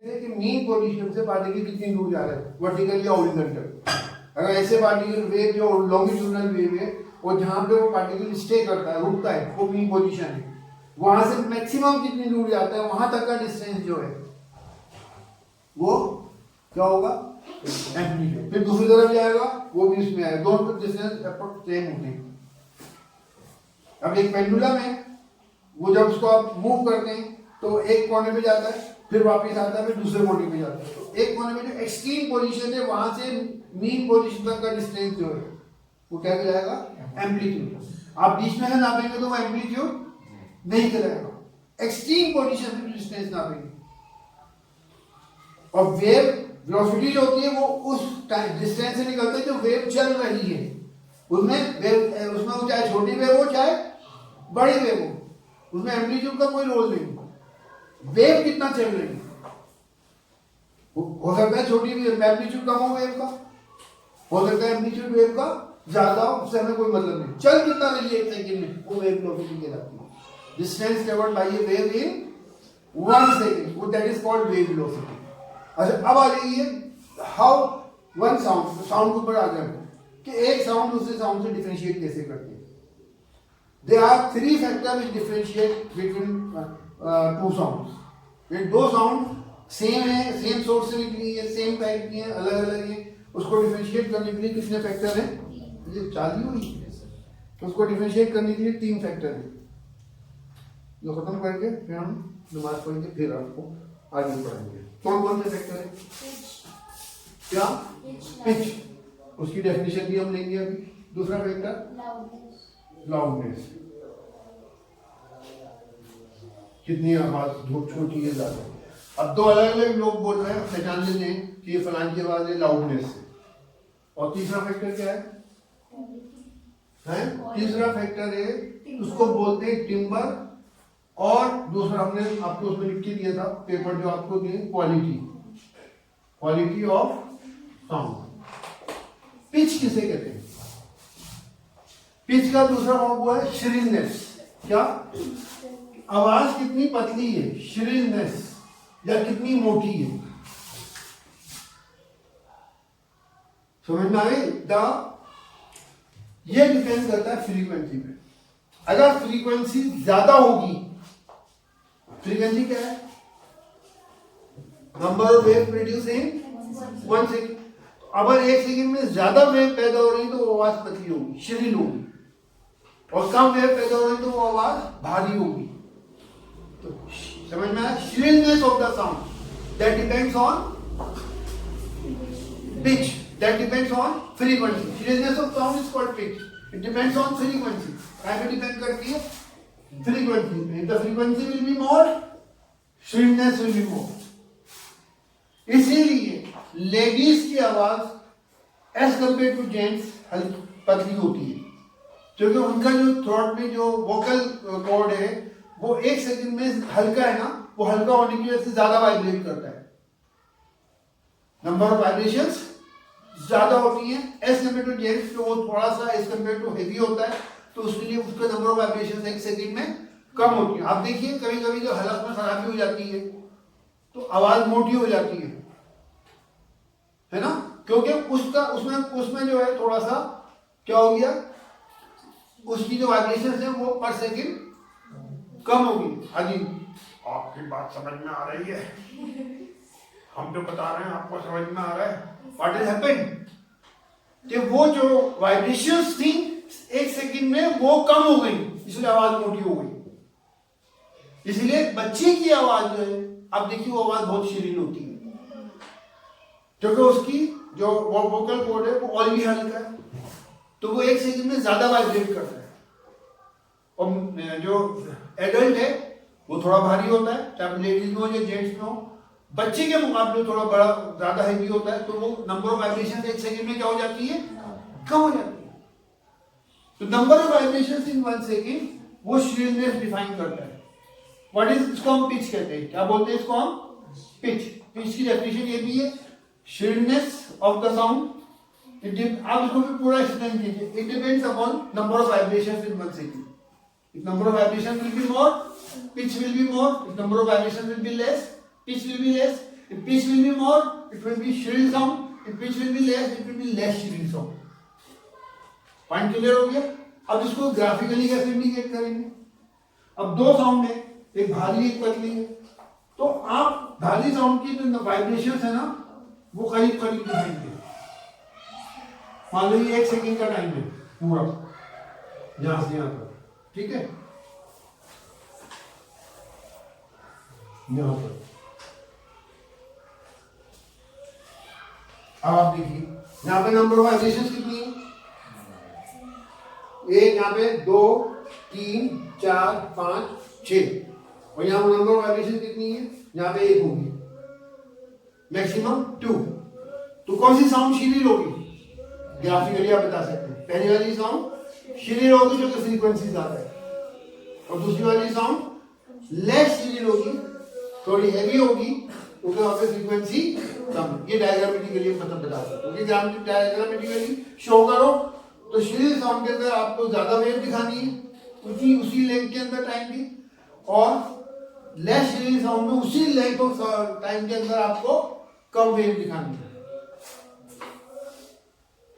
कि mean position से particle कितनी दूर जा रहा है, वर्टिकल या हॉरिजॉन्टल। अगर ऐसे पार्टिकल वेव जो लॉन्गिट्यूडनल वेव है और जहाँ पे वो पार्टिकल स्टे करता है, रुकता है, वो मीन पोजीशन है। वहां से मैक्सिमम कितनी दूर जाता है, वहां तक का डिस्टेंस जो है वो क्या होगा, एम्पलीट्यूड। फिर दूसरी तरफ जाएगा, वो भी इसमें आएगा, दोनों डिस्टेंस अप्रोक्स सेम होते हैं। अब एक पेंडुलम है, वो जब उसको आप मूव करते हैं तो एक कोने पे जाता है, फिर वापस आता है, फिर दूसरे कोने पे जाता है। तो एक कोने में जो एक्सट्रीम पोजीशन है वहां से मीन पोजीशन तक का डिस्टेंस जो है वो क्या कहलाएगा, एम्पलीट्यूड। आप बीच में से नापेंगे तो वो एम्पलीट्यूड नहीं कहलाएगा, एक्सट्रीम पोजीशन से डिस्टेंस नापेंगे। और वेव वेलोसिटी जो होती है वो उस डिस्टेंस से निकलती है जो वेव चल रही है, उसमें वेव, उसमें वो चाहे छोटी वेव हो चाहे बड़ी वेव हो, उसमें एम्पलीट्यूड का कोई रोल नहीं। वेव कितना चल रही है, हो सकता है छोटी एम्पलीट्यूड कम हो वेव का, हो सकता है एम्पलीट्यूड वेव का ज्यादा हो, उससे हमें कोई मतलब नहीं। चल कितना रही है एक सेकंड में, वो वेव वेलोसिटी कहलाती है। Distance travelled by a wave in 1 second, वो that is called wave velocity. अच्छा, अब आ जाइए हाउ वन साउंड, साउंड के ऊपर आ जाए कि एक साउंड दूसरे साउंड से डिफरेंशिएट कैसे करते हैं। There are 3 factor which differentiate between 2 sounds. ये 2 साउंड सेम है, सेम सोर्स से निकली है, सेम टाइप की है, अलग अलग है, उसको डिफरेंशिएट करने के लिए कितने फैक्टर हैं, ये चालू हुई है, तो उसको डिफरेंशिएट करने के लिए 3 फैक्टर हैं। जो खत्म करके फिर हम नमाज पढ़ेंगे, फिर आपको आगे पढ़ेंगे। कौन कौन से फैक्टर है, क्या, पिच, उसकी डेफिनेशन भी हम लेंगे अभी। दूसरा फैक्टर लाउडनेस, कितनी आवाज छोटी है ज्यादा। अब 2 अलग अलग लोग बोल रहे हैं, पहचान लेते हैं कि ये फलान की आवाज है लाउडनेस से। और तीसरा फैक्टर क्या है, तीसरा फैक्टर है, उसको बोलते हैं टिम्बर। और दूसरा हमने आपको उसमें लिख के दिया था पेपर जो आपको दिए, quality, quality of sound. Pitch किसे कहते हैं, पिच का दूसरा फॉर्म हुआ है श्रिलनेस। क्या, आवाज कितनी पतली है, श्रिलनेस, या कितनी मोटी है। समझ में आई, ये डिपेंड करता है फ्रीक्वेंसी पे। अगर फ्रीक्वेंसी ज्यादा होगी, फ्रीक्वेंसी क्या है, number of wave produce in 1 second. अगर 1 सेकेंड में ज्यादा वेव पैदा हो रही तो वो आवाज पतली होगी, श्रिल होगी, और कम वेव पैदा हो रही तो वो आवाज भारी होगी। तो समझ में आया, shrillness of the sound that depends on pitch, that depends on frequency. Shrillness of sound is called pitch, it depends on frequency. क्या डिपेंड करती है, frequency. If the frequency will be more, shrillness will be more. इसीलिए ladies की आवाज as compare to gents पतली होती है, क्योंकि उनका जो थ्रोट में जो वोकल कॉर्ड है वो 1 सेकंड में हल्का है ना, वो हल्का होने की वजह से ज्यादा वाइब्रेट करता है, नंबर ऑफ वाइब्रेशंस ज्यादा होती है एज कंपेयर टू जेंट्स। तो वो थोड़ा सा एज कंपेयर टू हेवी होता है, तो उसके लिए उसका नंबर ऑफ वाइब्रेशन 1 सेकंड में कम होती है। आप देखिए कभी कभी जो हलक में खराबी हो जाती है तो आवाज मोटी हो जाती है ना, क्योंकि उसमें जो है थोड़ा सा क्या हो गया, उसकी जो वाइब्रेशन है वो पर सेकंड कम होगी। हाँ जी, आपकी बात समझ में आ रही है, हम जो बता रहे हैं आपको समझ में आ रहा है। व्हाट इज हैपेंड, कि वो जो वाइब्रेशंस थी 1 सेकंड में वो कम हो गई, इसलिए आवाज मोटी हो गई। इसलिए बच्चे की आवाज जो है, अब देखिए वो आवाज बहुत शीरीन होती है, क्योंकि उसकी जो वोकल कॉर्ड है वो ऑलरेडी हल्का है, तो वो 1 सेकंड में ज्यादा वाइब्रेट करता है। और जो एडल्ट है वो थोड़ा भारी होता है, चाहे लेडीज में हो या जेंट्स में हो। बच्चे के मुकाबले थोड़ा बड़ा ज्यादा हैवी होता है, तो वो नंबर ऑफ वाइब्रेशन 1 सेकंड में क्या हो जाती है, कम हो जाती है। तो number of vibrations in 1 second वो श्रिलनेस डिफाइन करता है। व्हाट इज, इसको हम पिच कहते हैं। क्या बोलते हैं इसको हम, पिच। पिच की डेफिनेशन ये भी है, श्रिलनेस ऑफ द साउंड। आप इसको भी पूरा एक्सप्लेन कीजिए। It depends upon number of vibrations in 1 second. If number of vibration will be more, pitch will be more. If number of vibrations will be less, pitch will be less. If pitch will be more, it will be shrill sound. If pitch will be less, it will be less shrill sound. Point clear हो गया? अब इसको graphically कैसे indicate करेंगे? अब दो sound है, एक भारी एक पतली है, तो आप भारी साउंड की जो वाइब्रेशंस है ना वो करीब करीब दिखाएंगे। मान लो ये 1 सेकंड का टाइम है पूरा, यहां से यहां पर, ठीक है, यहां पर। अब आप देखिए यहां पे नंबर ऑफ वाइब्रेशंस कितनी है? एक, यहाँ पे 2, 3, 4, 5, 6, और यहाँ नंबर ऑफ वाइब्रेशन कितनी है? यहाँ पे 1 होगी, मैक्सिमम 2। तो कौन सी साउंड शिरीर होगी? ग्राफिकली आप बता सकते हैं। पहली वाली साउंड शिरीर होगी जो कि फ्रीक्वेंसी ज्यादा है, और दूसरी वाली साउंड लेस शिरीर होगी, थोड़ी हैवी होगी, क्योंकि वहां पे फ्रीक्वेंसी कम। ये डायग्रामेटिकली मतलब बता सकते हो। डायग्रामेटिकली शो करो तो शिरीर साउंड के अंदर आपको ज्यादा वेव दिखानी है उसी लेंथ के अंदर टाइम की, और लेस शिरीर साउंड में उसी लेंथ ऑफ टाइम के अंदर आपको कम वेव दिखानी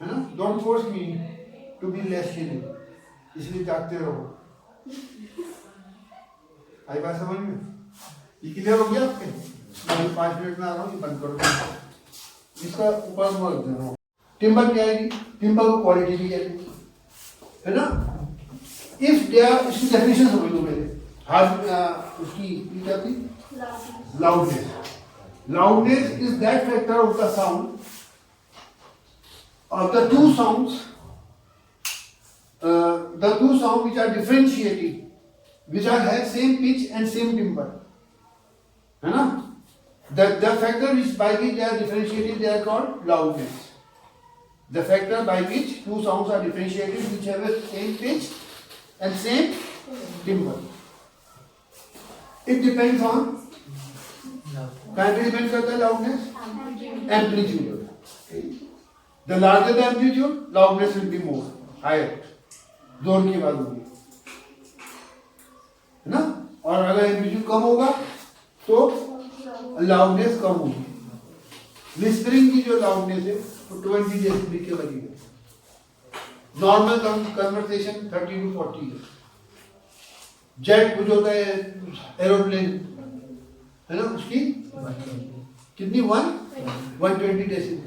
है ना। Don't force me to be less शिरीर, इसलिए जागते रहो। आई बात समझ में? ये क्लियर हो गया आपके? मैं 5 मिनट में आ रहा हूँ, बंद करो। इसका ऊपर बोल दे रहा हूँ। टिम्बर क्या है? टिम्बर को क्वालिटी भी कहते हैं, है ना। इफ दे आर, इसकी डेफिनेशन समझ लो मेरे हाथ, उसकी क्या थी? Loudness. Loudness is that factor of the sound of the two sounds which are differentiated, which are have same pitch and same timbre, है ना। The factor which by which they are differentiated, they are called loudness. The factor by which two sounds are differentiated, which have the same pitch and same timbre. It depends on, कहाँ पे depend करता है loudness? Amplitude. The larger the amplitude, loudness will be more, higher. जोर की बात होगी, है ना। और अगर एम्पलीट्यूड कम होगा तो लाउडनेस कम होगी। विस्परिंग की जो लाउडनेस है वो 20 डेसिबल के करीब है। नॉर्मल कन्वर्सेशन 30 to 40 है। जेट कुछ होता है एरोप्लेन, है ना, उसकी कितनी 120 डेसिबल।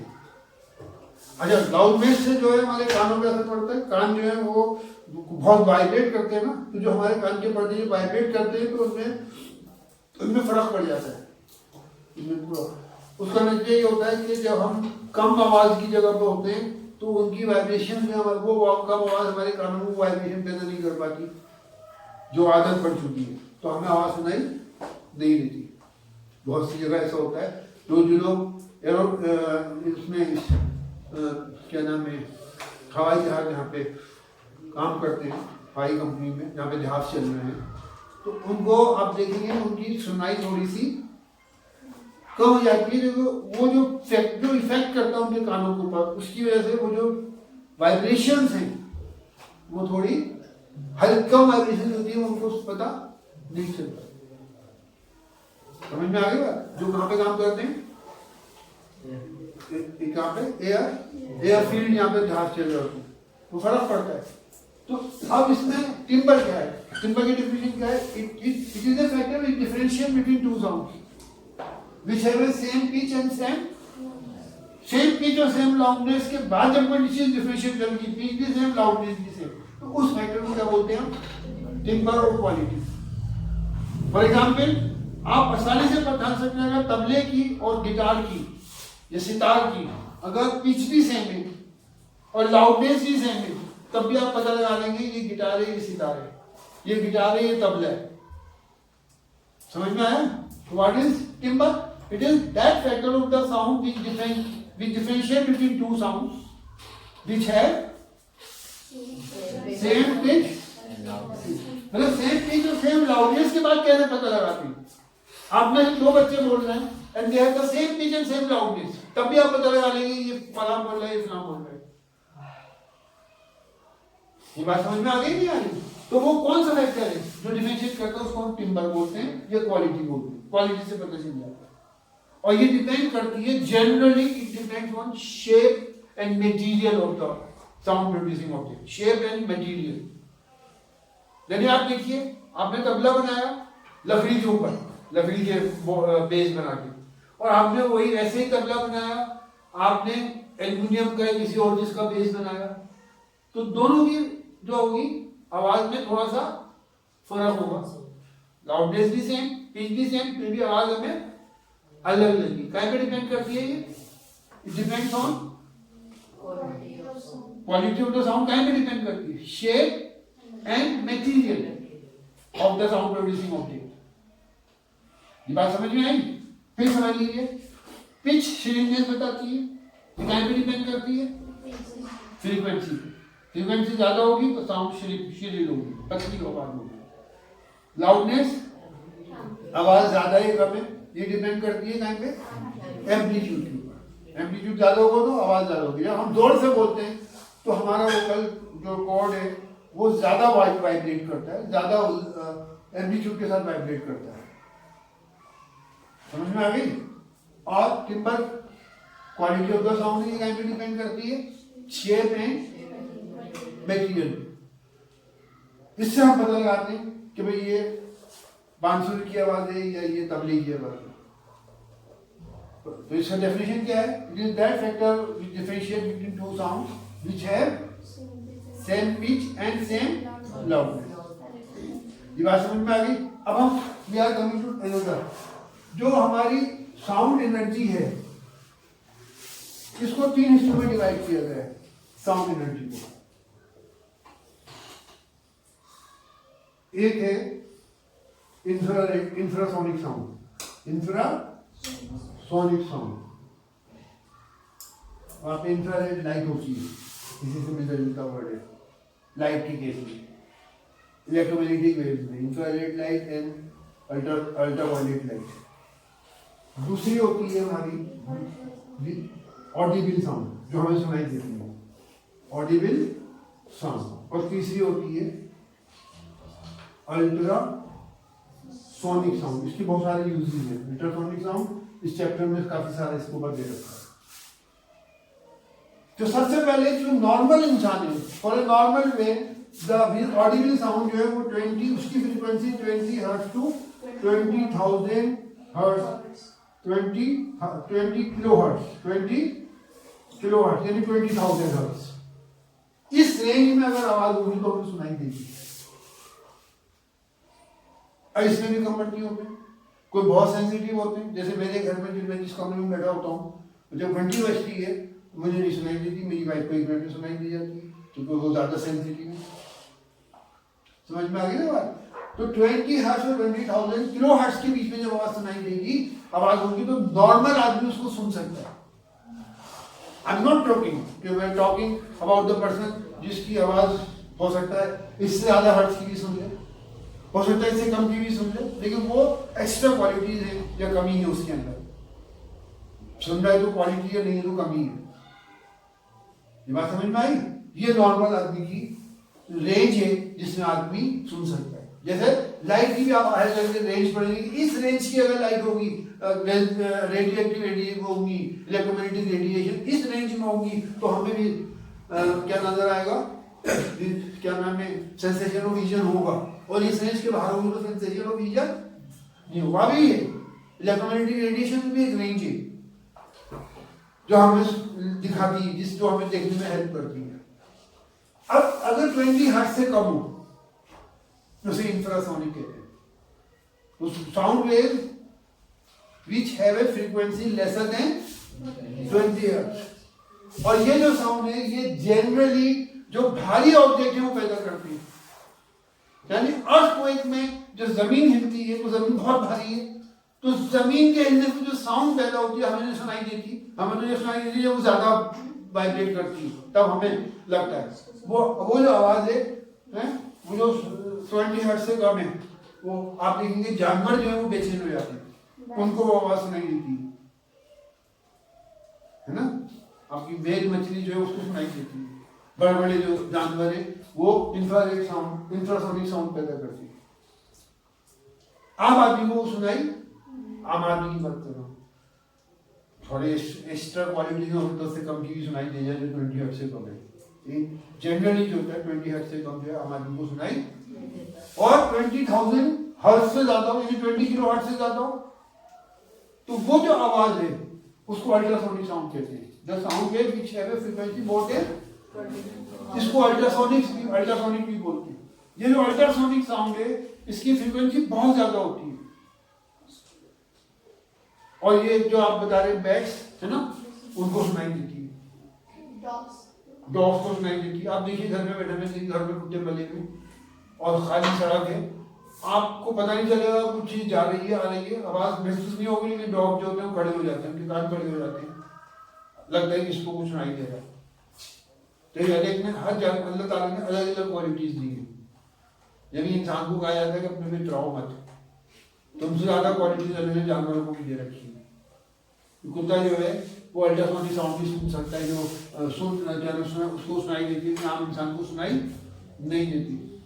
अच्छा, लाउडनेस से जो है हमारे कानों पे असर पड़ता है। कान जो है वो बहुत वाइब्रेट करते हैं ना, तो जो हमारे कान के पर्दे वाइब्रेट करते हैं तो उनमें फर्क पड़ जाता है। उसका नतीजा ये होता है कि जब हम कम आवाज की जगह पर होते हैं तो उनकी वाइब्रेशन में वो कम आवाज हमारे कानों में वाइब्रेशन पैदा नहीं कर पाती, जो आदत पड़ चुकी है, तो हमें आवाज सुनाई नहीं देती। बहुत सी जगह ऐसा होता है। तो जो लोग इसमें क्या नाम है, हवाई जहाज यहाँ पे काम करते हैं, हवाई कंपनी में जहाँ पे जहाज चल रहे हैं, तो उनको आप देखेंगे उनकी सुनाई थोड़ी सी कम हो जाती है। वो जो इफेक्ट करता है उनके कानों के ऊपर, उसकी वजह से वो जो वाइब्रेशंस हैं वो थोड़ी हल्की कम वाइब्रेशन होती है, उनको पता नहीं चलता। समझ में आ गई बात? जो कहाँ पे काम करते हैं, यहाँ पे एयर फील्ड, यहाँ पे जहाज चल रहा है, तो फर्क पड़ता है। तो अब इसमें टिम्बर क्या है? टिम्बर की डेफिनेशन क्या है? It is a factor which differentiate between two sounds which have a same pitch and same pitch और सेम लाउडनेस के बाद जब कोई चीज डिफरेंशिएट करेगी, पिच भी सेम, लाउडनेस भी सेम, तो उस फैक्टर को क्या बोलते हैं हम? टिम्बर और क्वालिटी। फॉर एग्जाम्पल, आप आसानी से पहचान सकते हैं तबले की और गिटार की या सितार की अगर पिच भी सेम है और लाउडनेस भी सेम है, तब भी आप पता लगा लेंगे ये गिटार है, ये सितार है, ये गिटार है, ये तबला है। समझ में आया? What is timber? It is that factor of the sound which differentiate between two sounds which have same pitch, मतलब सेम पिच और सेम लाउडनेस के बाद कैसे पता लगाते हैं? आप में दो बच्चे बोल रहे हैं and they have the same pitch and same loudness, तब भी आप पता लगा लेंगे ये फलां बोल रहा है, ये फलां बोल रहा है। ये बात समझ में आ गई नहीं आ रही? तो वो कौन सा फैक्टर है जो डिफरेंशिएट करता है, उसको हम टिम्बर बोलते हैं या क्वालिटी बोलते हैं। क्वालिटी से पता चल जाता है। और ये डिपेंड करती है, generally it depends on shape and material of the sound producing object, shape and material. यानी आप देखिए, आपने तबला बनाया लकड़ी के ऊपर, लकड़ी के बेस बना के, और आपने वही वैसे ही तबला बनाया आपने एल्युमिनियम का किसी और चीज का बेस बनाया, तो दोनों की जो होगी आवाज में थोड़ा सा फर्क होगा। लाउडनेस भी सेम, पिच भी सेम, फिर भी आवाज हमें अलग लगेगी। क्या पे डिपेंड करती है ये? It depends on quality of the sound. क्या पे डिपेंड करती है? Shape and material of the sound producing object. ये बात समझ में आई? फिर समझ लीजिए, पिच श्रीनेस बताती है, क्या पे डिपेंड करती है? फ्रीक्वेंसी। फ्रीक्वेंसी ज्यादा होगी तो साउंड श्रील होगी, पतली आवाज होगी। लाउडनेस, आवाज ज्यादा है कम है, ये डिपेंड करती है कहाँ पे? एम्पलीट्यूड के ऊपर। एम्पलीट्यूड ज्यादा होगा तो आवाज ज्यादा होगी। जब हम जोर से बोलते हैं तो हमारा वोकल जो कॉर्ड है वो ज्यादा वाइब्रेट करता है, ज्यादा एम्पलीट्यूड के साथ वाइब्रेट करता है। समझ में आ गई? और timber quality of the sound ये कहाँ पे डिपेंड करती है? Shape and material. इससे हम पता लगाते हैं कि भाई ये बांसुरी की आवाज है या ये तबले की आवाज है। तो इसका डेफिनेशन क्या है? It is that factor which differentiate between two sounds which have same pitch and same loudness. ये बात समझ में आ गई? अब हम we are coming to another, जो हमारी साउंड एनर्जी है इसको 3 हिस्सों में डिवाइड किया गया है। साउंड एनर्जी को एक है इंफ्रासोनिक साउंड, इंफ्रासोनिक साउंड। वहां पे इंफ्रारेड लाइट होती है, इसी से मिलता जुलता वर्ड है लाइट के केस में। इलेक्ट्रोमैग्नेटिक वेव्स में infrared light and ultraviolet light. दूसरी होती है हमारी ऑडिबल साउंड, जो हमें सुनाई देती है, ऑडिबल साउंड। और तीसरी होती है अल्ट्रा सोनिक साउंड। इसकी बहुत सारे यूजेस हैं। अल्ट्रासोनिक साउंड इस चैप्टर में काफी सारा इसको ऊपर दे रखा है। तो सबसे पहले जो नॉर्मल इंसान है, for a normal way the audible sound जो है वो 20, उसकी frequency 20 hertz to 20,000 hertz, 20 kilo hertz, 20 kilo hertz यानी 20,000 हर्ट्ज। इस रेंज में अगर आवाज होगी तो हमें सुनाई देगी। इसमें भी कम नहीं होते, कोई बहुत सेंसिटिव होते हैं, जैसे मेरे घर में मैं जिस कमरे में बैठा होता हूँ, जब घंटी बजती है मुझे नहीं सुनाई देती, मेरी वाइफ को 1 मिनट में सुनाई दी जाती है, क्योंकि वो ज्यादा सेंसिटिव है। समझ में आ गई ना बात? तो 20 हर्ट्ज और 20,000 किलो हर्ट्ज के बीच में जब आवाज सुनाई देगी, आवाज होगी, तो नॉर्मल आदमी उसको सुन सकता है। I am not talking about the person जिसकी आवाज हो सकता है इससे ज्यादा हर्ट्ज की भी सुन ले, हो सकता है इससे कम की भी सुन ले, लेकिन वो एक्स्ट्रा क्वालिटीज है या कमी है उसके अंदर। सुन रहा है तो क्वालिटी है, नहीं तो कमी है। ये बात समझ में आई? ये नॉर्मल आदमी की रेंज है जिसमें आदमी सुन सकता है। जैसे लाइट की भी आप हाई करके रेंज पड़ेगी, इस रेंज की अगर लाइट होगी, रेडिएटिव रेडिएशन होगी, इलेक्ट्रोमैग्नेटिक रेडिएशन इस रेंज में होगी, तो हमें भी क्या नजर आएगा? क्या नाम है? सेंसेशन ऑफ विजन होगा। और इस रेंज के बाहर होगी तो सेंसेशन ऑफ विजन नहीं होगा। भी है इलेक्ट्रोमैग्नेटिक रेडिएशन भी एक रेंज है जो हमें दिखाती है, जो हमें देखने में हेल्प करती है। अब अगर 20 हर्ट्ज से कम हो उसे इंफ्रासोनिक कहते हैं। तो sound wave which have a frequency lesser than 20 hertz. और ये जो साउंड है ये जनरली जो भारी ऑब्जेक्ट है वो पैदा करती है। यानी अर्थक्वेक में जो जमीन हिलती है, वो जमीन बहुत भारी है, तो जमीन के हिलने से जो साउंड पैदा होती है हमें नहीं सुनाई देती, हमें तो ये सुनाई देती है वो ज्यादा वाइब्रेट करती है, तब हमें लगता है वो जो आवाज है वो जो 20 हर्ट्ज से कम है, वो आप देखेंगे जानवर जो है वो बेचैन हो जाते हैं, उनको वो आवाज सुनाई देती है ना। आपकी वेल मछली जो है उसको सुनाई देती है। बड़े बड़े जो जानवर है वो इंफ्रारेड साउंड, इंफ्रासोनिक साउंड पैदा करती है। आम आदमी को सुनाई, आम आदमी की बात कर रहा हूं, थोड़े एक्स्ट्रा क्वालिटी में होता से कम की भी सुनाई दे जाए जो 20 हर्ट्ज से कम है। जनरली जो होता है 20 हर्ट्ज से कम जो है आम आदमी को सुनाई, और 20,000 हर्ट्ज से ज्यादा हो, यानी 20 किलो हर्ट्ज से ज्यादा हो, तो वो जो आवाज है उसको अल्ट्रासोनिक साउंड कहते हैं। The sound wave which have a frequency more than, इसको अल्ट्रासोनिक भी बोलते हैं। ये जो अल्ट्रासोनिक साउंड है इसकी फ्रीक्वेंसी बहुत ज्यादा होती है, और ये जो आप बता रहे बैट्स है ना, उनको सुनाई देती है, डॉग्स को सुनाई देती है। आप देखिए घर में बैठे हुए, घर में कुत्ते पले हुए और खाली सड़क है, आपको पता नहीं चलेगा कुछ चीज जा रही है आ रही है, आवाज महसूस नहीं होगी, लेकिन डॉग जो होते हैं खड़े हो जाते हैं, उनके कान खड़े हो जाते हैं, लगता है कि इसको कुछ सुनाई दे रहा है। तो ये अलग ने हर अल्लाह ताला ने अलग अलग क्वालिटीज दी है। यानी इंसान को कहा जाता है कि अपने में डराओ मत, तुमसे ज्यादा क्वालिटीज अलग जानवरों को भी दे रखी है। कुत्ता जो है वो अल्ट्रासोनिक साउंड भी सुन सकता है, जो उसको सुनाई देती है, आम इंसान को सुनाई नहीं देती।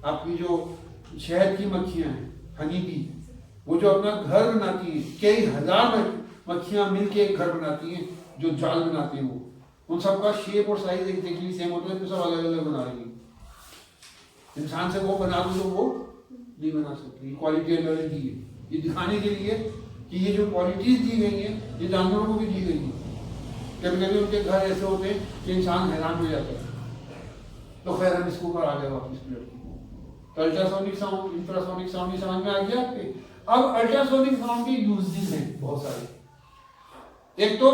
आपकी जो शहद की मक्खियां हैं, हनी बी, वो जो अपना घर बनाती है, कई हजार मक्खियां मिलके एक घर बनाती हैं, जो जाल बनाते हैं, वो उन सबका शेप और साइज एग्जैक्टली सेम होता है, तो सब अलग अलग बना रही है। इंसान से वो बना दो तो वो नहीं बना सकती। क्वालिटी अलग दी है, ये दिखाने के लिए कि ये जो क्वालिटीज दी गई हैं ये जानवरों को भी दी गई हैं। कभी कभी उनके घर ऐसे होते हैं कि इंसान हैरान हो जाता है। तो खैर हम इसके ऊपर आ गए वापस प्लेट। तो अल्ट्रासोनिक साउंड, इंफ्रासोनिक साउंड समझ में आ गया आपके। अब अल्ट्रासोनिक साउंड के यूजेस हैं बहुत सारे। एक तो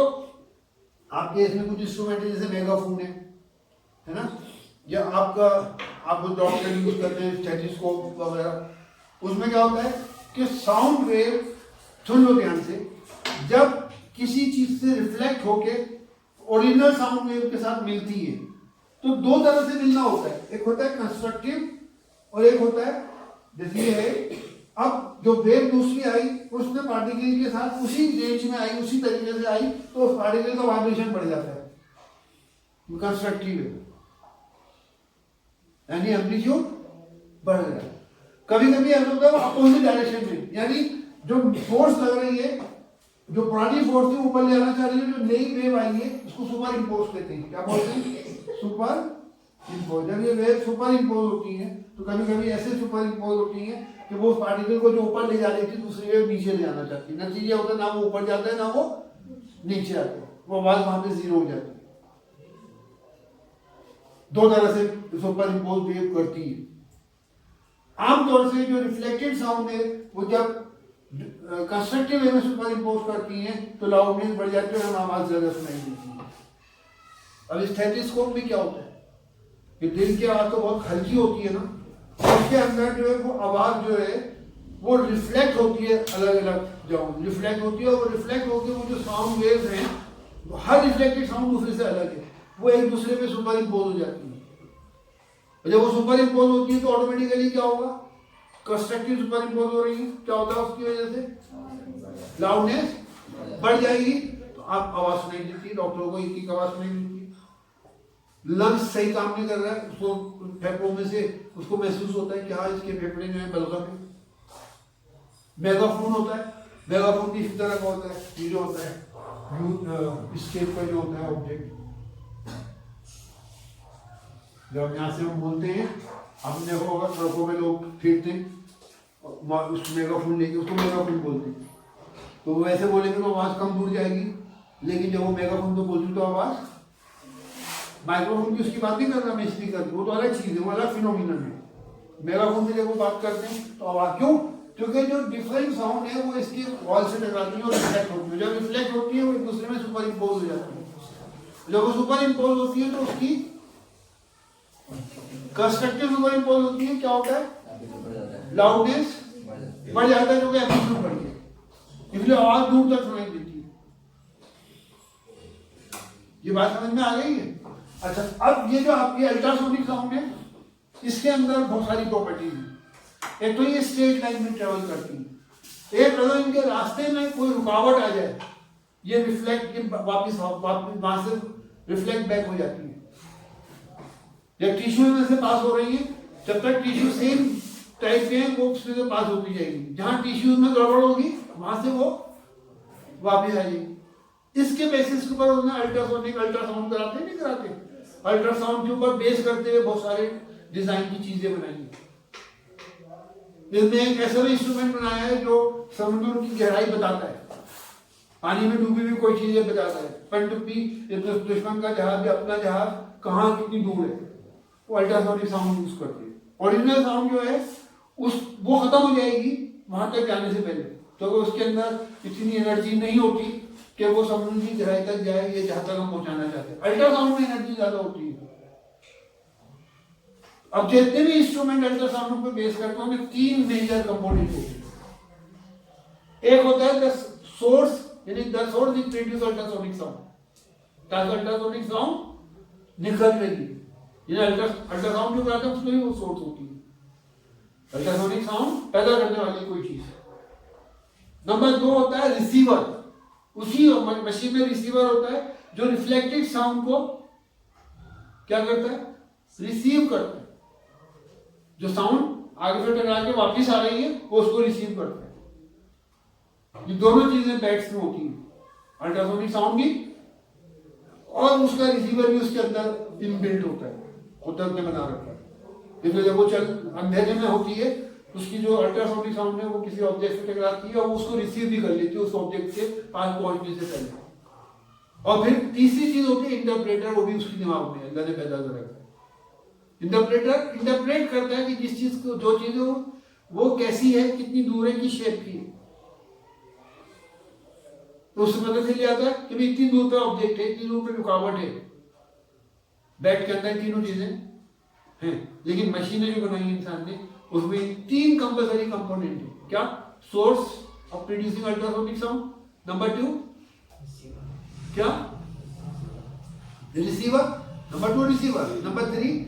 आपके इसमें कुछ इंस्ट्रूमेंट है जैसे मेगाफोन है ना, या आपका आप डॉक्टर यूज करते हैं स्टेथोस्कोप वगैरह, उसमें क्या होता है कि साउंड वेव, सुन लो ध्यान से, जब किसी चीज से रिफ्लेक्ट होके ओरिजिनल साउंड वेव के साथ मिलती है तो दो तरह से मिलना होता है। एक होता है कंस्ट्रक्टिव और एक होता है जैसे ये है, अब जो वेव दूसरी आई उसने पार्टिकल के साथ उसी रेंज में आई, उसी तरीके से आई, तो उस पार्टिकल का वाइब्रेशन बढ़ जाता है, कंस्ट्रक्टिव है, यानी एम्पलीट्यूड बढ़ रहा है। कभी कभी ऐसा होता है अपोजिट डायरेक्शन में, यानी जो फोर्स लग रही है, जो पुरानी फोर्स थी ऊपर ले आना चाह रही है, जो नई वेव आई है उसको सुपर इम्पोज कहते हैं। क्या बोलते हैं? Super impose. जब ये वेव सुपर इम्पोज होती है तो कभी कभी ऐसे सुपर इम्पोज होती है कि वो पार्टिकल को जो ऊपर ले जा रही थी दूसरी वेव नीचे ले जाना चाहती है। नतीजा होता है ना वो ऊपर जाता है ना वो नीचे आता है, वो आवाज वहां पे जीरो हो जाती है। दो तरह से सुपर इम्पोज वेव करती है। आमतौर से जो रिफ्लेक्टेड साउंड है वो जब कंस्ट्रक्टिव वे में सुपर इम्पोज करती हैं तो लाउडनेस बढ़ जाती है और आवाज ज्यादा सुनाई देती है। अब स्टेथोस्कोप में क्या होता है कि दिल की आवाज तो बहुत हल्की होती है ना, उसके अंदर जो है वो आवाज जो है वो रिफ्लेक्ट होती है, अलग अलग जगह रिफ्लेक्ट होती है, और रिफ्लेक्ट होकर वो जो साउंड वेव्स हैं, हर रिफ्लेक्टेड साउंड दूसरे से अलग है, वो एक दूसरे पे सुपर इम्पोज हो जाती है। जब वो सुपर इम्पोज होती है तो ऑटोमेटिकली क्या होगा, कंस्ट्रक्टिव सुपर इम्पोज हो रही है, क्या होता है उसकी वजह से लाउडनेस बढ़ जाएगी, तो आप आवाज सुनाई देती है। डॉक्टरों को एक आवाज सुनाई देती है। लंग्स सही काम नहीं कर रहा है, उसको फेफड़ों में से उसको महसूस होता है कि हाँ इसके फेफड़े जो है बलगम है। मेगाफोन होता है, मेगाफोन भी इस तरह का होता है, ये जो होता है स्केप का जो होता है ऑब्जेक्ट, जब यहाँ से हम बोलते हैं, हमने देखो होगा ट्रकों में लोग फिरते हैं उस मेगाफोन लेके, उसको मेगाफोन बोलते हैं। तो वो ऐसे बोलेंगे तो आवाज कम दूर जाएगी, लेकिन जब वो मेगाफोन तो बोलती तो आवाज, माइक्रोफोन की उसकी बात नहीं कर रहा मैं, स्पीकर की, वो तो अलग चीज है, वो अलग फिनोमिनन है। मेगाफोन से जब वो बात करते हैं तो आवाज क्यों, क्योंकि जो डिफरेंट साउंड है वो इसकी वॉल से टकराती है और रिफ्लेक्ट होती है। जब रिफ्लेक्ट होती है वो एक दूसरे में सुपर इम्पोज हो जाती है। जब वो सुपर इम्पोज होती है तो उसकी कंस्ट्रक्टिव सुपर इम्पोज होती है, क्या होता है लाउडनेस बढ़ जाता है, जो कि एम्पलीट्यूड बढ़ गया, इसलिए आवाज दूर तक सुनाई देती है। ये बात समझ में आ गई है? अच्छा, अब ये जो आपकी अल्ट्रासोनिक साउंड है इसके अंदर बहुत सारी प्रॉपर्टीज हैं। एक तो ये स्ट्रेट लाइन में ट्रेवल करती है, एक अगर इनके रास्ते में कोई रुकावट आ जाए ये रिफ्लेक्ट वापस वहां से रिफ्लेक्ट बैक हो जाती है। जब टिश्यू में से पास हो रही है, जब तक टिश्यू सेम टाइप के हैं वो उसमें से पास होती जाएगी, जहां टिश्यू में गड़बड़ होगी वहां से वो वापस आ जाएगी। इसके बेसिस के ऊपर उन्होंने अल्ट्रासाउंड कराते नहीं कराते, अल्ट्रासाउंड के ऊपर बेस करते हुए बहुत सारे डिजाइन की चीजें बनाई है। इसमें एक ऐसा भी इंस्ट्रूमेंट बनाया है जो समुद्र की गहराई बताता है, पानी में डूबी हुई कोई चीजें बताता है, पनडुब्बी दुश्मन का जहाज या अपना जहाज कहाँ कितनी दूर है, वो अल्ट्रासोनिक साउंड यूज करते हैं। ओरिजिनल साउंड जो है वो खत्म हो जाएगी वहां तक जाने से पहले, तो उसके अंदर इतनी एनर्जी नहीं होती कि वो समुद्र की गहराई तक जाए, ये जहां तक हम पहुंचाना चाहते हैं। अल्ट्रासाउंड में एनर्जी ज्यादा होती है। अब जितने भी इंस्ट्रूमेंट अल्ट्रासाउंड पे बेस करते हैं उनमें 3 मेजर कंपोनेंट होते हैं। एक होता है द सोर्स, यानी the source is produce ultrasonic sound, ताकि अल्ट्रासोनिक साउंड निकल रही है, यानी अल्ट्रासाउंड जो कराते हैं उसमें ही वो सोर्स होती है, अल्ट्रासोनिक साउंड पैदा करने वाली कोई चीज है। नंबर 2 होता है रिसीवर, उसी मशीन में रिसीवर होता है जो रिफ्लेक्टेड साउंड को क्या करता है, रिसीव करता है। जो साउंड आगे से टकरा के वापिस आ रही है वो उसको रिसीव करता है। ये दोनों चीजें बैट्स में होती हैं, अल्ट्रासोनिक साउंड भी और उसका रिसीवर भी उसके अंदर इनबिल्ट होता है, कुदरत ने बना रखा है। इसलिए जब वो अंधेरे में होती है उसकी जो अल्ट्रासोनिक साउंड है वो किसी ऑब्जेक्ट से टकराती है और वो उसको रिसीव भी कर लेती है उस ऑब्जेक्ट के पास पहुंचने से पहले। और फिर तीसरी चीज होती है इंटरप्रेटर, वो भी उसकी दिमाग में अल्लाह ने पैदा कर रखा है। इंटरप्रेटर इंटरप्रेट करता है कि जिस चीज को, जो चीज हो वो कैसी है, कितनी दूर है, किस शेप की है, तो उससे पता चल जाता है कि भाई इतनी दूर पे ऑब्जेक्ट है, इतनी दूर पे रुकावट है। बैट के अंदर तीनों चीजें हैं, लेकिन मशीनें जो बनाई इंसान ने उसमें 3 कंपल्सरी कंपोनेंट है। क्या? Source of producing ultrasonic sound, number 2 क्या? Receiver, number 2 receiver, number 3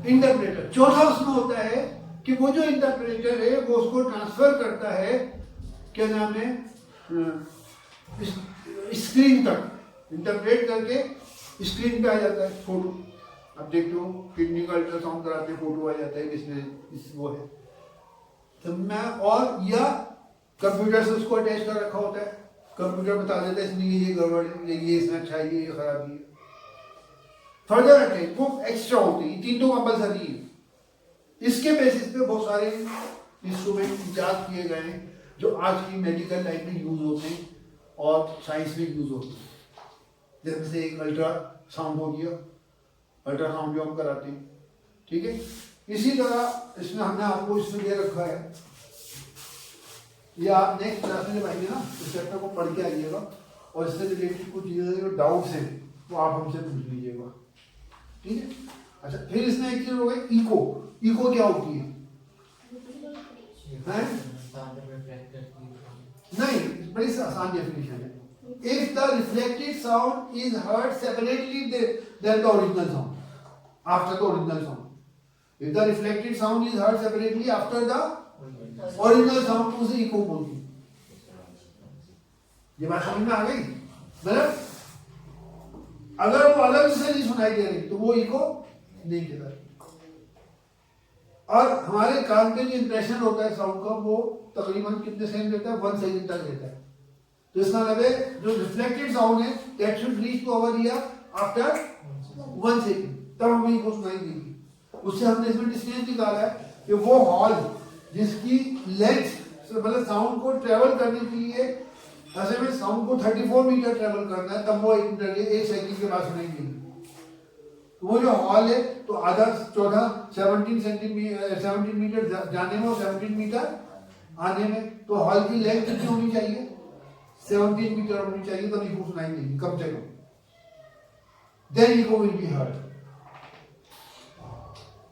interpreter. चौथा उसमें होता है कि वो जो इंटरप्रेटर है वो उसको ट्रांसफर करता है, क्या नाम है, स्क्रीन तक, इंटरप्रेट करके स्क्रीन पे आ जाता है फोटो। अब देखते हो किडनी का अल्ट्रासाउंड कराते फोटो आ जाता है किसने वो है तो मैं, और या कंप्यूटर से उसको अटैच कर रखा होता है, कंप्यूटर बता देता है इसमें ये गड़बड़ है, ये इसमें अच्छा है, ये खराबी है। फर्दर अटैच वो एक्स्ट्रा होती है, 3 तो कंपल्सरी है। इसके बेसिस पे बहुत सारे इंस्ट्रूमेंट इजाद किए गए हैं जो आज की मेडिकल लाइन में यूज होते हैं और साइंस में यूज होते हैं। जैसे एक अल्ट्रासाउंड हो गया, अल्ट्रासाउंड जो हम कराते हैं, ठीक है। इसी तरह इसमें हमने आपको इसमें दे रखा है, ये आप नेक्स्ट क्लास में जब आएंगे ना इस चैप्टर को पढ़ के आइएगा और इससे रिलेटेड कुछ चीज़ें जो डाउट्स हैं वो आप हमसे पूछ लीजिएगा, ठीक है। अच्छा, फिर इसमें एक चीज हो गई इको। इको क्या होती है? नहीं, बड़ी आसान डेफिनेशन है। If the reflected sound is heard separately than the original sound, after the original sound. If the reflected sound is heard separately after the original sound, तो उसे इको बोलते हैं। ये बात समझ में आ गई? मतलब अगर वो अलग से नहीं सुनाई दे रही तो वो इको नहीं देता। और हमारे कान पे जो इंप्रेशन होता है साउंड का वो तकरीबन कितने सेकंड देता है? 1 सेकंड तक देता है। तो इसका मतलब है जो रिफ्लेक्टेड साउंड है that should reach to our ear after 1 second, तब हमें इको सुनाई देगी। उससे हमने इसमें डिस्टेंस निकाला है कि वो हॉल जिसकी लेंथ मतलब साउंड को ट्रेवल करने के लिए ऐसे में साउंड को 34 मीटर ट्रेवल करना है, तब वो 1 सेकंड के बाद सुनाई देगी। तो वो जो हॉल है तो आधा 17 मीटर जाने में और 17 मीटर आने में, तो हॉल की लेंथ कितनी होनी चाहिए? 17 मीटर होनी चाहिए, तब इको सुनाई देगी कम से कम। Then echo will be heard.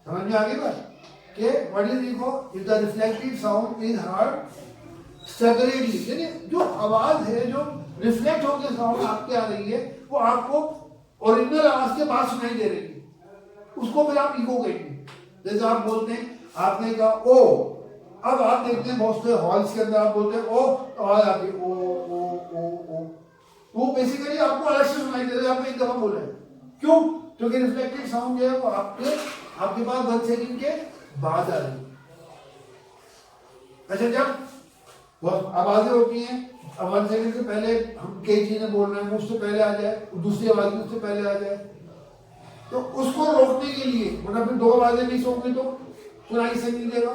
समझ में आ गई बात कि what is echo? If the reflected sound is heard separately, यानी जो आवाज है जो रिफ्लेक्ट होकर साउंड आपके आ रही है वो आपको ओरिजिनल आवाज के बाद सुनाई दे रही है, उसको फिर आप इको कहेंगे। जैसे आप बोलते हैं, आपने कहा ओ, अब आप देखते हैं बहुत से हॉल्स के अंदर आप बोलते हैं ओ, तो आवाज आती है ओ ओ ओ ओ, वो बेसिकली आपको अलग से सुनाई दे रहा है, आपने एक दफा बोला है। क्यों? क्योंकि रिफ्लेक्टेड साउंड जो है वो आपके पास 1 सेकंड के बाद आ रही है। अच्छा, जब बहुत आवाजें होती हैं अब 1 सेकंड से पहले हम कई चीजें बोल रहे हैं, मुझसे पहले आ जाए, दूसरी आवाज मुझसे पहले आ जाए, तो उसको रोकने के लिए, मतलब फिर 2 आवाजें नहीं होंगी तो सुनाई से नहीं देगा।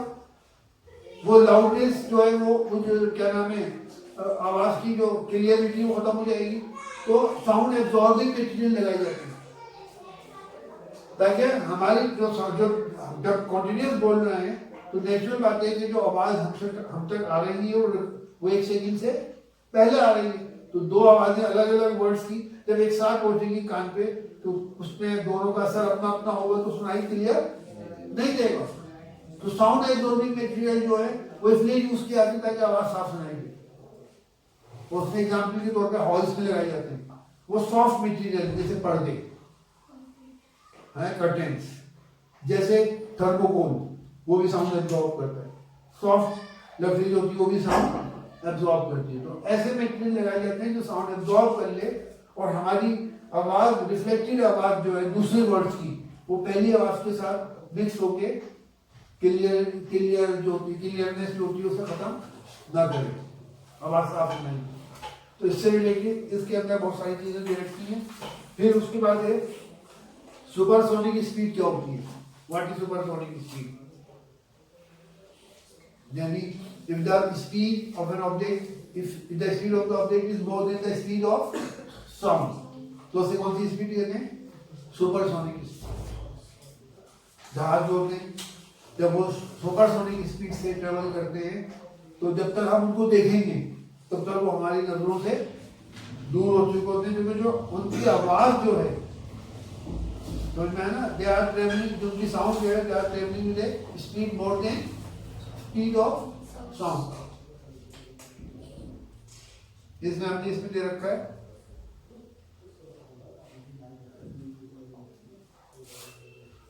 वो लाउडनेस जो है वो जो क्या नाम है, आवाज की जो क्लियरिटी वो खत्म हो जाएगी। तो साउंड एब्जॉर्बिंग मटेरियल लगाई जाती है ताकि हमारी जो जब कॉन्टिन्यूस बोल रहे हैं तो नेचुरल बात है कि जो आवाज हम तक आ रही है और वो 1 सेकंड से पहले आ रही है, तो 2 आवाजें अलग अलग वर्ड्स की जब एक साथ पहुंचेगी कान पे तो उसमें दोनों का असर अपना अपना होगा तो सुनाई क्लियर नहीं देगा। तो साउंड एब्जॉर्बिंग मटेरियल जो है वो इसलिए यूज किया जाता है ताकि आवाज साफ सुनाई दे। उसमें एग्जाम्पल के तौर पे हॉल्स में लगाए जाते हैं, वो सॉफ्ट मटेरियल जैसे पर्दे हैं, कर्टेन्स, जैसे थर्मोकोल वो भी साउंड एब्जॉर्ब करता है, सॉफ्ट लकड़ी जो होती है वो भी साउंड एब्जॉर्ब करती है। तो ऐसे मटेरियल लगाए जाते हैं जो साउंड एब्जॉर्ब कर ले और हमारी आवाज, रिफ्लेक्टेड आवाज जो है दूसरे वर्ड्स की, वो पहली आवाज के साथ मिक्स होके क्लियरनेस जो होती है उसे खत्म ना करे, आवाज साफ नहीं। तो इससे रिलेटेड इसके अंदर बहुत सारी चीजें दे रखी हैं। फिर उसके बाद है सुपरसोनिक स्पीड क्या होती है, व्हाट इज सुपरसोनिक स्पीड, यानी if the speed of an object, if the speed of the object is more than the speed of sound, तो उसे कौन सी स्पीड कहते हैं, सुपरसोनिक स्पीड। जहाज जो होते हैं जब वो सुपरसोनिक स्पीड से ट्रेवल करते हैं तो जब तक हम उनको देखेंगे तब तक वो हमारी नजरों से दूर हो चुके होते हैं, क्योंकि जो उनकी आवाज जो है समझ में है ना, दे आर ट्रेवलिंग, जो उनकी साउंड जो है they are travelling with speed more than speed of sound. इसमें हमने इसमें दे रखा है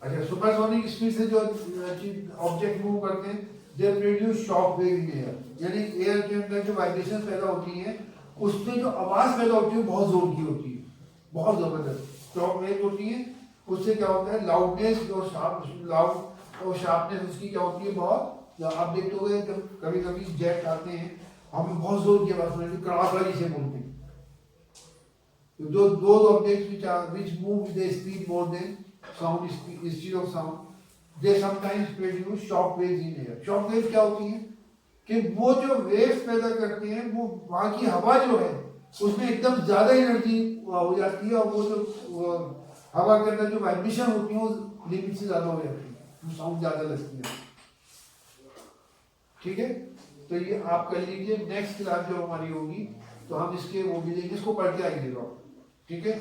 अच्छा, सुपरसोनिक स्पीड से जो ऑब्जेक्ट मूव करते हैं they produce shock wave in air, यानी एयर के अंदर जो वाइब्रेशन पैदा होती है उसमें जो आवाज पैदा होती है बहुत जोर की होती है, बहुत जबरदस्त शॉक वेव होती है। उससे क्या होता है, लाउडनेस जो लाउड और शार्पनेस उसकी क्या होती है बहुत। आप देखते हो जब कभी कभी जेट आते हैं हमें बहुत जोर की आवाज सुनाई, कड़ाकड़ी से बोलते हैं। तो जो दो objects which move with a speed more than sound instead of sound, they sometimes produce shock waves in air। shock wave क्या होती है कि वो जो वेव्स पैदा करते हैं वो वहाँ की हवा जो है उसमें एकदम ज्यादा एनर्जी हो जाती है और वो जो हवा के अंदर जो वाइब्रेशन होती है वो लिमिट से ज्यादा हो जाती है, साउंड ज्यादा लगती है। ठीक है, तो ये आप कर लीजिए। नेक्स्ट क्लास जो हमारी होगी तो हम इसके वो भी लेंगे, इसको पढ़ के आएंगे लोग। ठीक है,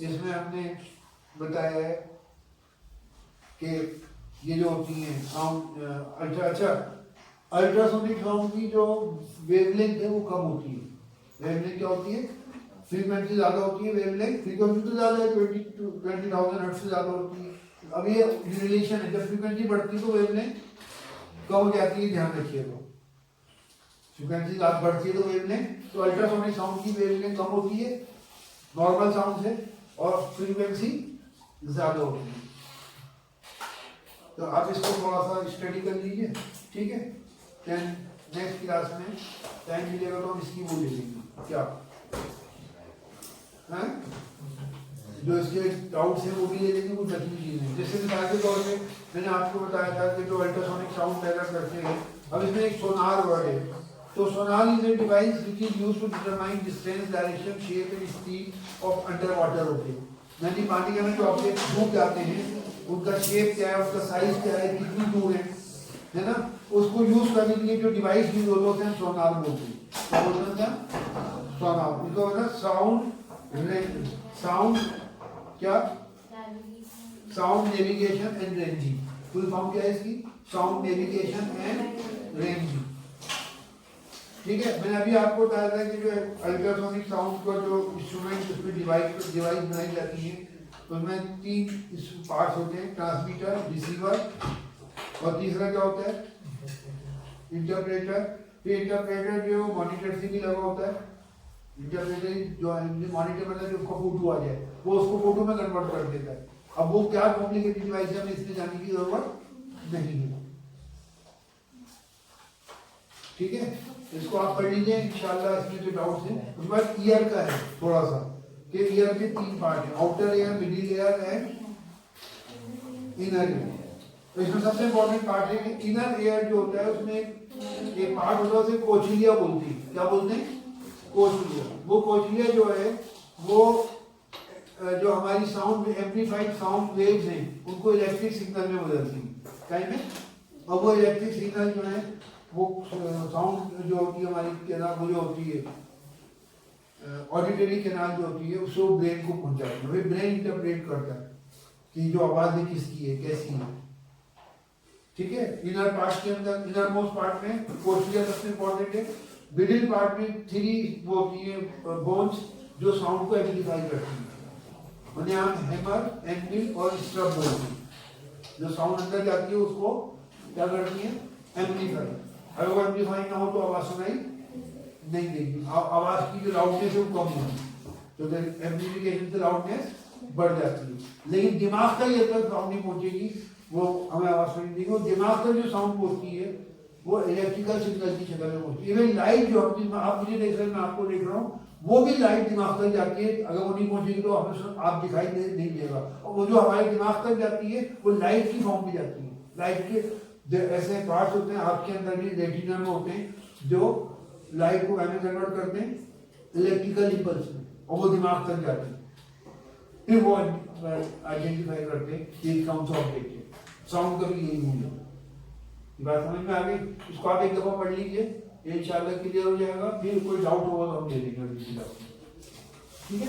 इसमें हमने बताया है कि ये जो होती है साउंड अल्ट्रासोनिक साउंड की जो वेवलेंथ है वो कम होती है। वेवलेंथ क्या होती है, फ्रीक्वेंसी ज्यादा होती है, वेवलेंथ फ्रीक्वेंसी तो ज्यादा है 20,000 हर्ट्ज से ज्यादा होती है। अब ये रिलेशन है, जब फ्रीक्वेंसी बढ़ती है तो वेवलेंथ कम हो जाती है, ध्यान रखिए। तो फ्रीक्वेंसी बढ़ती है तो वेवलेंथ, तो अल्ट्रासोनिक साउंड की वेवलेंथ कम होती है नॉर्मल साउंड से और फ्रीक्वेंसी ज्यादा होती है। तो आप इसको थोड़ा सा स्टडी कर लीजिए। ठीक है, देन नेक्स्ट क्लास में टाइम मिलेगा तो हम इसकी वो ले लेंगे क्या है, जो इसके डाउट्स हैं वो भी ले लेंगे, कुछ अच्छी चीजें। जैसे मिसाल के तौर पे मैंने आपको बताया था कि जो अल्ट्रासोनिक साउंड पैदा करते हैं, अब इसमें एक सोनार वर्ड है। तो sonar is a device which is used to determine distance, direction, shape and speed of under water object. यानी पानी के अंदर जो ऑब्जेक्ट डूब जाते हैं उनका शेप क्या है, उसका साइज क्या है, कितनी दूर है ना, उसको यूज करने के लिए जो डिवाइस यूज होते हैं सोनार बोलते हैं। क्या बोलते हैं, सोनार। इसको होता है साउंड क्या, sound navigation and ranging. Full form क्या है इसकी, साउंड नेविगेशन एंड रेंजिंग। ठीक है, मैंने अभी आपको बताया था कि जो अल्ट्रासोनिक साउंड का जो इंस्ट्रूमेंट उसमें डिवाइस बनाई जाती है तो उसमें 3 पार्ट्स होते हैं, ट्रांसमीटर, रिसीवर और तीसरा क्या होता है, इंटरप्रेटर। ये इंटरप्रेटर जो मॉनिटर से भी लगा होता है। इंटरप्रेटर जो मॉनिटर मतलब जो उसको फोटो आ जाए वो उसको फोटो में कन्वर्ट कर देता है। अब वो क्या कॉम्प्लिकेटेड डिवाइस है हमें इसमें जाने की जरूरत नहीं है। ठीक है, इसको आप पढ़ लीजिए इंशाल्लाह, इसमें जो डाउट्स हैं। उसके बाद ईयर का है थोड़ा सा, कि ईयर के 3 पार्ट हैं, outer ear, middle ear and inner ear. तो इसमें सबसे इम्पोर्टेंट पार्ट है कि इनर ईयर जो होता है उसमें एक पार्ट होता है, उसे कोचिलिया बोलते हैं। क्या बोलते हैं? कोचिलिया। वो कोचिलिया जो है वो जो हमारी साउंड एम्पलीफाइड साउंड वेव्स हैं उनको इलेक्ट्रिक सिग्नल में बदलती है टाइम में। और वो इलेक्ट्रिक सिग्नल जो है वो साउंड जो होती है हमारी केनाल, वो जो होती है ऑडिटरी केनाल जो होती है, उसको ब्रेन को पहुंचाती है। ब्रेन इंटरप्रेट करता है कि जो आवाज है किसकी है, कैसी है। ठीक है। इनर पार्ट के अंदर, इनर मोस्ट पार्ट में कोशिलिया सबसे इंपॉर्टेंट है। मिडिल पार्ट में 3 वो होती है बोन्स जो साउंड को एम्पलीफाई करती है। उन्हें हम हैमर, एंविल और स्ट्रब बोलते हैं। जो साउंड अंदर जाती है उसको क्या करती है? एम्पलीफाई। अगर वो एम्पलीफाई ना हो तो आवाज सुनाई नहीं देगी, आवाज की जो लाउडनेस है वो कम होगी, तो एम्पलीफिकेशन से लाउडनेस बढ़ जाती है। लेकिन दिमाग तक ये तक साउंड नहीं पहुंचेगी, वो हमें आवाज सुनाई देगी। और दिमाग तक जो साउंड पहुंचती है वो इलेक्ट्रिकल सिग्नल की शक्ल में पहुंचती है। इवन लाइट जो आप मुझे देख रहे हैं, मैं आपको देख रहा हूँ, वो भी लाइट दिमाग तक जाती है। अगर वो नहीं पहुंचेगी तो आप दिखाई नहीं देगा। और वो जो हमारे दिमाग तक जाती है वो लाइट की फॉर्म में जाती है। लाइट के ऐसे पार्ट्स होते हैं आपके अंदर भी, रेटिना में होते हैं, जो लाइट को में कन्वर्ट करते हैं इलेक्ट्रिकल इंपल्स में, और वो दिमाग तक जाते हैं। फिर वो आइडेंटिफाई करते हैं कि कौन सा ऑब्जेक्ट है। साउंड का भी यही मूल है। बात समझ में आ गई? इसको आप एक दफा पढ़ लीजिए, इंशाल्लाह क्लियर हो जाएगा। फिर कोई डाउट होगा तो हम दे देंगे। ठीक है।